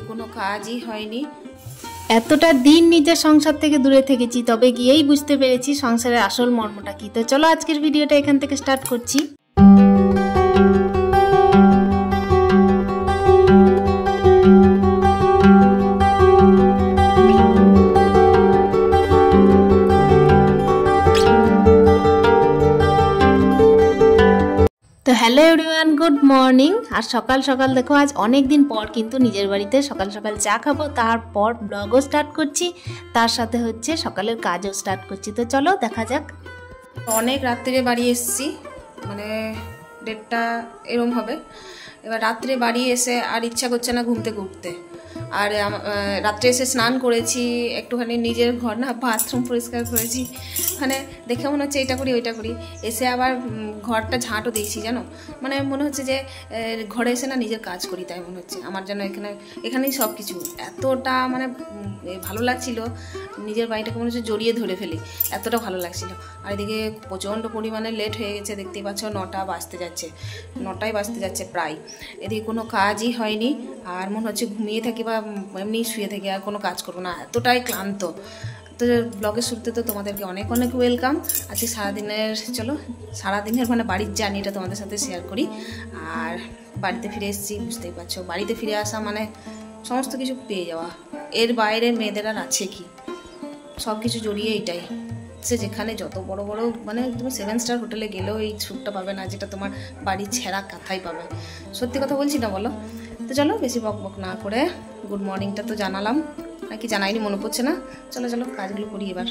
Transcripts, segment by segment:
কোনো কাজই হয়নি। এতটা দিন নিজের সংসার থেকে দূরে থেকেছি, তবে গিয়েই বুঝতে পেরেছি সংসারের আসল মর্মটা কি। তো চলো আজকের ভিডিওটা এখান থেকে স্টার্ট করছি। তো হ্যালো এভরিওয়ান, গুড মর্নিং। আর সকাল সকাল দেখো আজ অনেক দিন পর কিন্তু নিজের বাড়িতে সকাল সকাল চা খাবো, তারপর ব্লগও স্টার্ট করছি, তার সাথে হচ্ছে সকালের কাজও স্টার্ট করছি। তো চলো দেখা যাক। অনেক রাত্রে বাড়ি এসেছি, মানে 1:30 এরম হবে। এবার রাত্রে বাড়ি এসে আর ইচ্ছা করছে না ঘুম থেকে উঠতে। আর রাত্রে এসে স্নান করেছি, একটুখানি নিজের ঘর না বাথরুম পরিষ্কার করেছি, মানে দেখে মনে হচ্ছে এটা করি ওইটা করি। এসে আবার ঘরটা ঝাঁটও দিয়েছি, জানো, মানে মনে হচ্ছে যে ঘরে এসে না নিজের কাজ করি, তাই মনে হচ্ছে আমার যেন এখানেই সব কিছু এতটা মানে ভালো লাগছিল। নিজের বাড়িটাকে মনে হচ্ছে জড়িয়ে ধরে ফেলি, এতটা ভালো লাগছিল। আর এদিকে প্রচণ্ড পরিমাণে লেট হয়ে গেছে, দেখতেই পাচ্ছ 9টা বাজতে যাচ্ছে, 9টাই বাজতে যাচ্ছে প্রায়। এদিকে কোনো কাজই হয়নি, আর মনে হচ্ছে ঘুমিয়ে থাকি বা এমনি শুয়ে থাকি, আর কোনো কাজ করবো না, এতটাই ক্লান্ত। তো ব্লগের শুরুতে তো তোমাদেরকে অনেক অনেক ওয়েলকাম। আজকে সারাদিনের মানে বাড়ির জার্নিটা তোমাদের সাথে শেয়ার করি। আর বাড়িতে ফিরে এসেছি, বুঝতেই পারছো, বাড়িতে ফিরে আসা মানে সমস্ত কিছু পেয়ে যাওয়া। এর বাইরে মেয়েদের আর আছে কি, সব কিছু জড়িয়ে এটাই। সে যেখানে যত বড় বড় মানে তুমি 7 স্টার হোটেলে গেলেও এই সুখটা পাবে না, যেটা তোমার বাড়ির ছেঁড়া কাঁথাই পাবে। সত্যি কথা বলছি না, বলো? তো চলো বেশি বক বক না করে গুড মর্নিংটা তো জানালাম, নাকি জানাইনি মনে পড়ছে না। চলো চলো কাজগুলো করি এবার।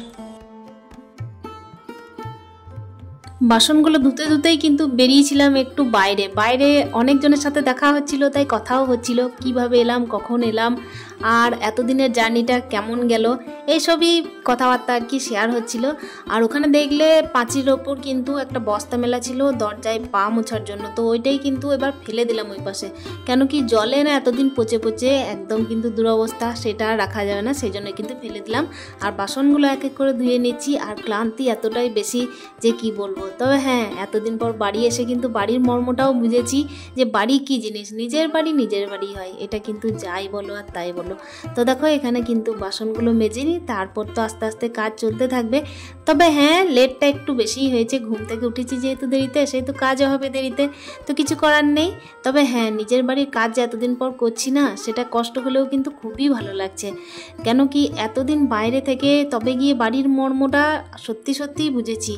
বাসনগুলো ধুতে ধুতেই কিন্তু বেরিয়েছিলাম একটু বাইরে অনেকজনের সাথে দেখা হচ্ছিল, তাই কথাও হচ্ছিল কিভাবে এলাম, কখন এলাম, আর এতদিনের জার্নিটা কেমন গেল, এইসবই কথাবার্তা আর কি শেয়ার হচ্ছিল। আর ওখানে দেখলে পাঁচির ওপর কিন্তু একটা বস্তা মেলা ছিল দরজায় পা মোছার জন্য, তো ওইটাই কিন্তু এবার ফেলে দিলাম ওই পাশে। কেন কি জলে না এতদিন পচে পচে একদম কিন্তু দুরবস্থা, সেটা রাখা যাবে না, সেই জন্য কিন্তু ফেলে দিলাম। আর বাসনগুলো এক এক করে ধুয়ে নিচ্ছি, আর ক্লান্তি এতটাই বেশি যে কি বলবো। তবে হ্যাঁ, এতদিন পর বাড়ি এসে কিন্তু বাড়ির মর্মটাও বুঝেছি যে বাড়ি কি জিনিস, নিজের বাড়ি হয়, এটা কিন্তু যাই বলো আর তাই বলো। তো দেখো এখানে কিন্তু বাসনগুলো মেজে নিই, তারপর তো আস্তে আস্তে কাজ চলতে থাকবে। তবে হ্যাঁ, লেটটা একটু বেশিই হয়েছে, ঘুম থেকে উঠেছি যেহেতু দেরিতে, সেহেতু কাজও হবে দেরিতে, তো কিছু করার নেই। তবে হ্যাঁ, নিজের বাড়ির কাজ যে এতদিন পর করছি না, সেটা কষ্ট হলেও কিন্তু খুবই ভালো লাগছে। কেন কি এতদিন বাইরে থেকে তবে গিয়ে বাড়ির মর্মটা সত্যি সত্যিই বুঝেছি,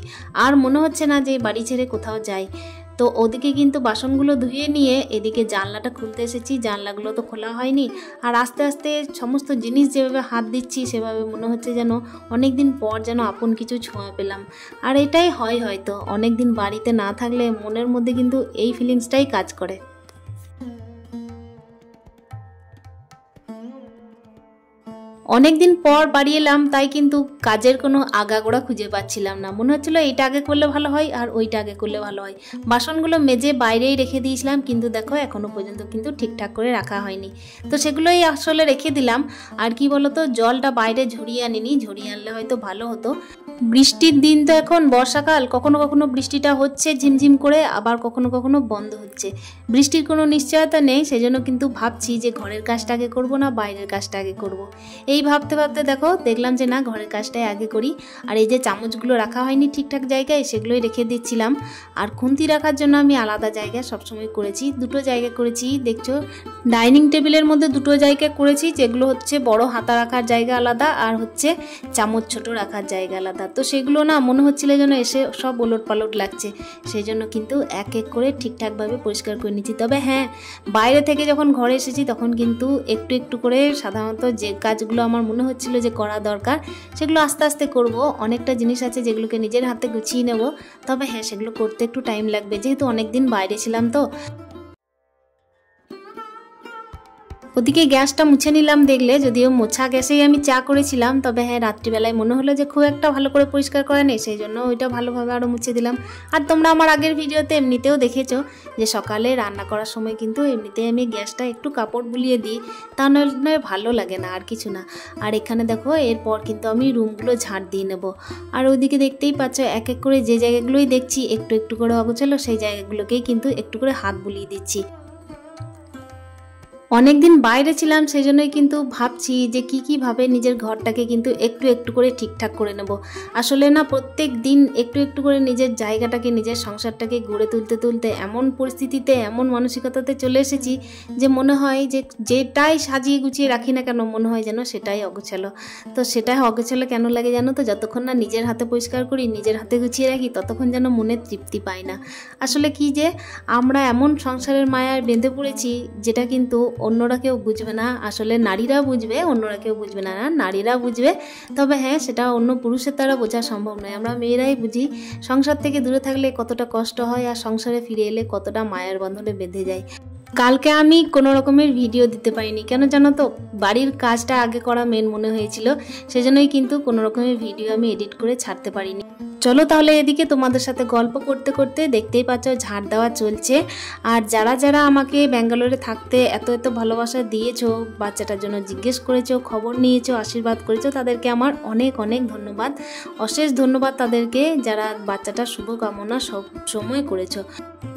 আর মনে হচ্ছে না যে বাড়ি ছেড়ে কোথাও যাই। তো ওদিকে কিন্তু বাসনগুলো ধুয়ে নিয়ে এদিকে জানলাটা খুলতে এসেছি, জানলাগুলো তো খোলা হয়নি। আর আস্তে আস্তে সমস্ত জিনিস যেভাবে হাত দিচ্ছি, সেভাবে মনে হচ্ছে যেন অনেক দিন পর যেন আপন কিছু ছোঁয়া পেলাম। আর এটাই হয় হয়তো, অনেক দিন বাড়িতে না থাকলে মনের মধ্যে কিন্তু এই ফিলিংসটাই কাজ করে। অনেকদিন পর বাড়ি এলাম, তাই কিন্তু কাজের কোনো আগাগোড়া খুঁজে পাচ্ছিলাম না। মনে হচ্ছিলো এইটা আগে করলে ভালো হয় আর ওইটা আগে করলে ভালো হয়। বাসনগুলো মেজে বাইরেই রেখে দিয়েছিলাম, কিন্তু দেখো এখনো পর্যন্ত কিন্তু ঠিকঠাক করে রাখা হয়নি। তো সেগুলোই আসলে রেখে দিলাম। আর কি বলতো, জলটা বাইরে ঝরিয়ে আনিনি, ঝরিয়ে আনলে হয়তো ভালো হতো। বৃষ্টির দিন তো এখন, বর্ষাকাল, কখনো কখনো বৃষ্টিটা হচ্ছে ঝিমঝিম করে, আবার কখনো কখনো বন্ধ হচ্ছে। বৃষ্টির কোনো নিশ্চয়তা নেই, সেজন্য কিন্তু ভাবছি যে ঘরের কাজটা আগে করবো না বাইরের কাজটা আগে করব। এই ভাবতে ভাবতে দেখলাম যে না, ঘরের কাজটাই আগে করি। আর এই যে চামচগুলো রাখা হয়নি ঠিকঠাক জায়গায়, সেগুলোই রেখে দিচ্ছিলাম। আর খুন্তি রাখার জন্য আমি আলাদা জায়গায় সবসময় করেছি, দুটো জায়গা করেছি। দেখছো ডাইনিং টেবিলের মধ্যে দুটো জায়গা করেছি, যেগুলো হচ্ছে বড় হাতা রাখার জায়গা আলাদা, আর হচ্ছে চামচ ছোট রাখার জায়গা আলাদা। তো সেগুলো না মনে হচ্ছিল যেন এসে সব ওলট পালট লাগছে, সেই জন্য কিন্তু এক এক করে ঠিকঠাকভাবে পরিষ্কার করে নিচ্ছি। তবে হ্যাঁ, বাইরে থেকে যখন ঘরে এসেছি তখন কিন্তু একটু একটু করে সাধারণত যে কাজগুলো আমার মনে হচ্ছিল যে করা দরকার, সেগুলো আস্তে আস্তে করব। অনেকটা জিনিস আছে যেগুলোকে নিজের হাতে গুছিয়ে নেব। তবে হ্যাঁ, সেগুলো করতে একটু টাইম লাগবে, যেহেতু অনেকদিন বাইরে ছিলাম। তো ওদিকে গ্যাসটা মুছে নিলাম, দেখলে যদিও মোছা গ্যাসেই আমি চা করেছিলাম। তবে হ্যাঁ, রাত্রিবেলায় মনে হলো যে খুব একটা ভালো করে পরিষ্কার করা নেই, সেই জন্য ওইটা ভালোভাবে আরও মুছে দিলাম। আর তোমরা আমার আগের ভিডিওতে এমনিতেও দেখেছো যে সকালে রান্না করার সময় কিন্তু এমনিতেই আমি গ্যাসটা একটু কাপড় বুলিয়ে দিই, তা নয় ভালো লাগে না, আর কিছু না। আর এখানে দেখো এরপর কিন্তু আমি রুমগুলো ঝাড় দিয়ে নেব। আর ওইদিকে দেখতেই পাচ্ছ এক এক করে যে জায়গাগুলোই দেখছি একটু একটু করে অগোছালো, সেই জায়গাগুলোকেই কিন্তু একটু করে হাত বুলিয়ে দিচ্ছি। অনেক দিন বাইরে ছিলাম, সেই জন্যই কিন্তু ভাবছি যে কীভাবে নিজের ঘরটাকে কিন্তু একটু একটু করে ঠিকঠাক করে নেব। আসলে না, প্রত্যেক দিন একটু একটু করে নিজের জায়গাটাকে, নিজের সংসারটাকে গড়ে তুলতে তুলতে এমন পরিস্থিতিতে, এমন মানসিকতাতে চলে এসেছি যে মনে হয় যে যেটাই সাজিয়ে গুছিয়ে রাখি না কেন, মনে হয় যেন সেটাই অগোছালো। তো সেটাই অগোছালো কেন লাগে জানো তো? যতক্ষণ না নিজের হাতে পরিষ্কার করি, নিজের হাতে গুছিয়ে রাখি, ততক্ষণ যেন মনে তৃপ্তি পাই না। আসলে কি যে আমরা এমন সংসারের মায়ায় বেঁধে পড়েছি যেটা কিন্তু অন্যরা কেউ বুঝবে না। আসলে নারীরা বুঝবে, অন্যরা কেউ বুঝবে না। নারীরা বুঝবে, তবে হ্যাঁ, সেটা অন্য পুরুষের দ্বারা বোঝা সম্ভব নয়। আমরা মেয়েরাই বুঝি সংসার থেকে দূরে থাকলে কতটা কষ্ট হয়, আর সংসারে ফিরে এলে কতটা মায়ের বন্ধনে বেঁধে যায়। কালকে আমি কোনো রকমের ভিডিও দিতে পারিনি, কেন জানো তো? বাড়ির কাজটা আগে করা মেন মনে হয়েছিল, সেজন্যই কিন্তু কোনো রকমের ভিডিও আমি এডিট করে ছাড়তে পারিনি। চলো তাহলে এদিকে তোমাদের সাথে গল্প করতে করতে দেখতেই পাচ্ছ ঝাড় দেওয়া চলছে। আর যারা যারা আমাকে ব্যাঙ্গালোরে থাকতে এত এত ভালোবাসা দিয়েছো, বাচ্চাটার জন্য জিজ্ঞেস করেছো, খবর নিয়েছো, আশীর্বাদ করেছো, তাদেরকে আমার অনেক অনেক ধন্যবাদ, অশেষ ধন্যবাদ তাদেরকে, যারা বাচ্চাটার শুভকামনা সব সময় করেছো।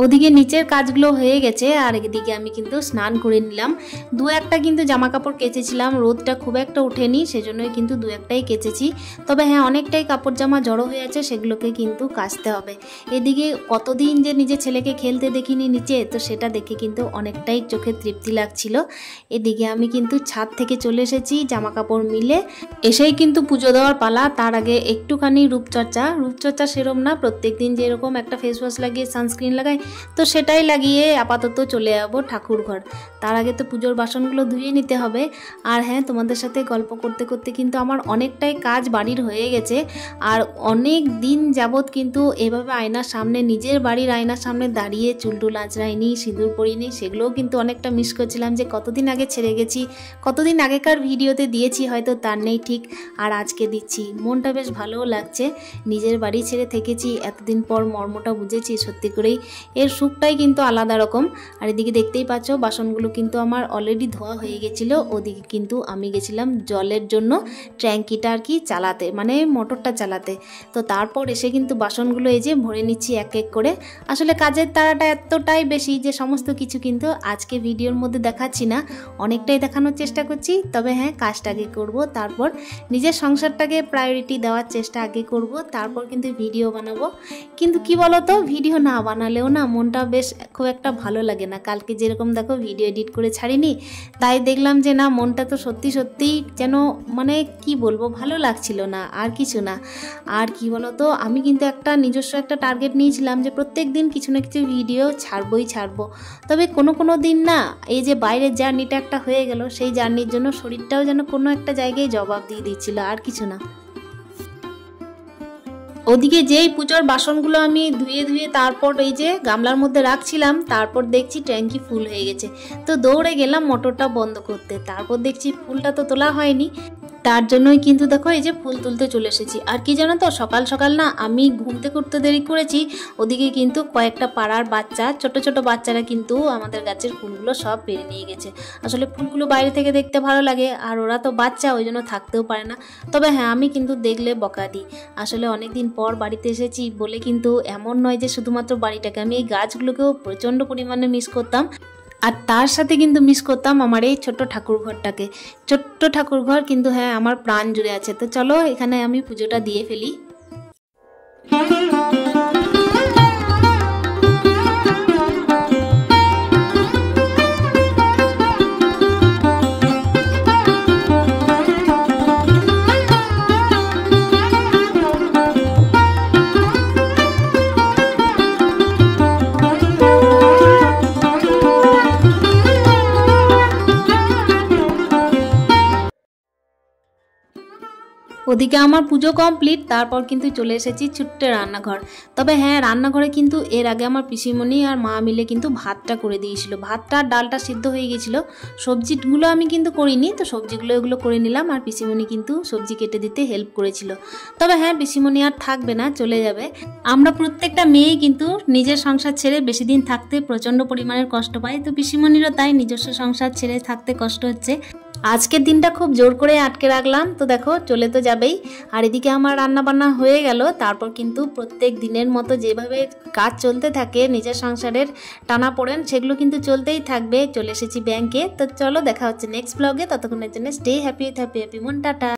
ওদিকে নিচের কাজগুলো হয়ে গেছে, আর এদিকে আমি কিন্তু স্নান করে নিলাম। দু একটা কিন্তু জামা কাপড় কেচেছিলাম, রোদটা খুব একটা ওঠেনি, সেজন্যই কিন্তু দু একটাই কেচেছি। তবে হ্যাঁ, অনেকটাই কাপড় জামা জড়ো হয়ে আছে, সেগুলোকে কিন্তু কাচতে হবে। এদিকে কতদিন যে নিজের ছেলেকে খেলতে দেখিনি নিচে, তো সেটা দেখে কিন্তু অনেকটাই চোখে তৃপ্তি লাগছিল। এদিকে আমি কিন্তু ছাদ থেকে চলে এসেছি জামা কাপড় মিলে, এসেই কিন্তু পুজো দেওয়ার পালা। তার আগে একটুখানি রূপচর্চা সেরম না, প্রত্যেক দিন যেরকম একটা ফেস ওয়াশ লাগিয়ে সানস্ক্রিন লাগাই, তো সেটাই লাগিয়ে আপাতত চলে যাবো ঠাকুর ঘর। তার আগে তো পুজোর বাসনগুলো ধুয়ে নিতে হবে। আর হ্যাঁ, তোমাদের সাথে গল্প করতে করতে কিন্তু আমার অনেকটাই কাজ বাড়ির হয়ে গেছে। আর অনেক দিন যাবৎ কিন্তু এভাবে আয়নার সামনে, নিজের বাড়ির আয়নার সামনে দাঁড়িয়ে চুলটুল আঁচড়াইনি, সিঁদুর পরিনি, সেগুলোও কিন্তু অনেকটা মিস করছিলাম যে কতদিন আগে ছেড়ে গেছি, কতদিন আগেকার ভিডিওতে দিয়েছি হয়তো তার নেই ঠিক, আর আজকে দিচ্ছি। মনটা বেশ ভালোও লাগছে, নিজের বাড়ি ছেড়ে থেকেছি, এতদিন পর মর্মটা বুঝেছি। সত্যি করেই এর সুখটাই কিন্তু আলাদা রকম। আর এদিকে দেখতেই পাচ্ছ বাসনগুলো কিন্তু আমার অলরেডি ধোয়া হয়ে গেছিলো। ওদিকে কিন্তু আমি গেছিলাম জলের জন্য ট্যাঙ্কিটা আর কি চালাতে, মানে মোটরটা চালাতে। তো তারপর এসে কিন্তু বাসনগুলো এই যে ভরে নিচ্ছি এক এক করে। আসলে কাজের তাড়াটা এতটাই বেশি যে সমস্ত কিছু কিন্তু আজকে ভিডিওর মধ্যে দেখাচ্ছি না, অনেকটাই দেখানোর চেষ্টা করছি। তবে হ্যাঁ, কাজটা আগে করব, তারপর নিজের সংসারটাকে প্রায়োরিটি দেওয়ার চেষ্টা আগে করব, তারপর কিন্তু ভিডিও বানাবো। কিন্তু কি বলতো, ভিডিও না বানালেও না মনটা বেশ খুব একটা ভালো লাগে না। কালকে যেরকম দেখো ভিডিও এডিট করে ছাড়িনি, তাই দেখলাম যে না, মনটা তো সত্যি সত্যিই যেন মানে কি বলবো, ভালো লাগছিল না, আর কিছু না। আর কি বলতো, আমি কিন্তু একটা নিজস্ব একটা টার্গেট নিয়েছিলাম যে প্রত্যেক দিন কিছু না কিছু ভিডিও ছাড়বো। তবে কোনো দিন না, এই যে বাইরের জার্নিটা একটা হয়ে গেল, সেই জার্নির জন্য শরীরটাও যেন কোনো একটা জায়গায় জবাব দিয়ে দিচ্ছিল, আর কিছু না। ওদিকে যেই পুজোর বাসনগুলো আমি ধুয়ে তারপর এই যে গামলার মধ্যে রাখছিলাম, তারপর দেখছি ট্যাঙ্কি ফুল হয়ে গেছে। তো দৌড়ে গেলাম মোটরটা বন্ধ করতে, তারপর দেখছি ফুলটা তো তোলা হয়নি, তার জন্যই কিন্তু দেখো এই যে ফুল তুলতে চলে এসেছি। আর কি জানো তো, সকাল সকাল না আমি ঘুমতে করতে দেরি করেছি, ওদিকে কিন্তু কয়েকটা পাড়ার বাচ্চা, ছোট বাচ্চারা কিন্তু আমাদের গাছের ফুলগুলো সব পেরে নিয়ে গেছে। আসলে ফুলগুলো বাইরে থেকে দেখতে ভালো লাগে, আর ওরা তো বাচ্চা, ওই জন্য থাকতেও পারে না। তবে হ্যাঁ, আমি কিন্তু দেখলে বকা দিই। আসলে অনেকদিন পর বাড়িতে এসেছি বলে কিন্তু এমন নয় যে শুধুমাত্র বাড়িটাকে, আমি এই গাছগুলোকেও প্রচণ্ড পরিমাণে মিস করতাম। আর তার সাথে কিন্তু মিস করতাম আমার এই ছোট্ট ঠাকুরঘরটাকে। ছোট্ট ঠাকুরঘর কিন্তু হ্যাঁ আমার প্রাণ জুড়ে আছে। তো চলো এখানে আমি পুজোটা দিয়ে ফেলি। ওদিকে আমার পুজো কমপ্লিট, তারপর কিন্তু চলে এসেছি ছোট্ট রান্নাঘর। তবে হ্যাঁ, রান্নাঘরে কিন্তু এর আগে আমার পিসিমণি আর মা মিলে কিন্তু ভাতটা করে দিয়েছিল, ভাতটা আর ডালটা সিদ্ধ হয়ে গেছিলো। সবজিগুলো আমি কিন্তু করিনি, তো সবজিগুলো এগুলো করে নিলাম, আর পিসিমণি কিন্তু সবজি কেটে দিতে হেল্প করেছিল। তবে হ্যাঁ, পিসিমণি আর থাকবে না, চলে যাবে। আমরা প্রত্যেকটা মেয়েই কিন্তু নিজের সংসার ছেড়ে বেশি দিন থাকতে প্রচণ্ড পরিমাণের কষ্ট পাই, তো পিসিমণিরও তাই নিজস্ব সংসার ছেড়ে থাকতে কষ্ট হচ্ছে। আজকের দিনটা খুব জোর করে আটকে রাখলাম, তো দেখো চলে তো যাবেই। আর এদিকে আমার রান্না বান্না হয়ে গেল, তারপর কিন্তু প্রত্যেক দিনের মতো যেভাবে কাজ চলতে থাকে নিজের সংসারের টানাপোড়েন, সেগুলো কিন্তু চলতেই থাকবে। চলে এসেছি ব্যাংকে, তো চলো দেখা হচ্ছে নেক্সট ব্লগে। ততক্ষণের জন্য স্টে হ্যাপি, হ্যাপি মন, টাটা।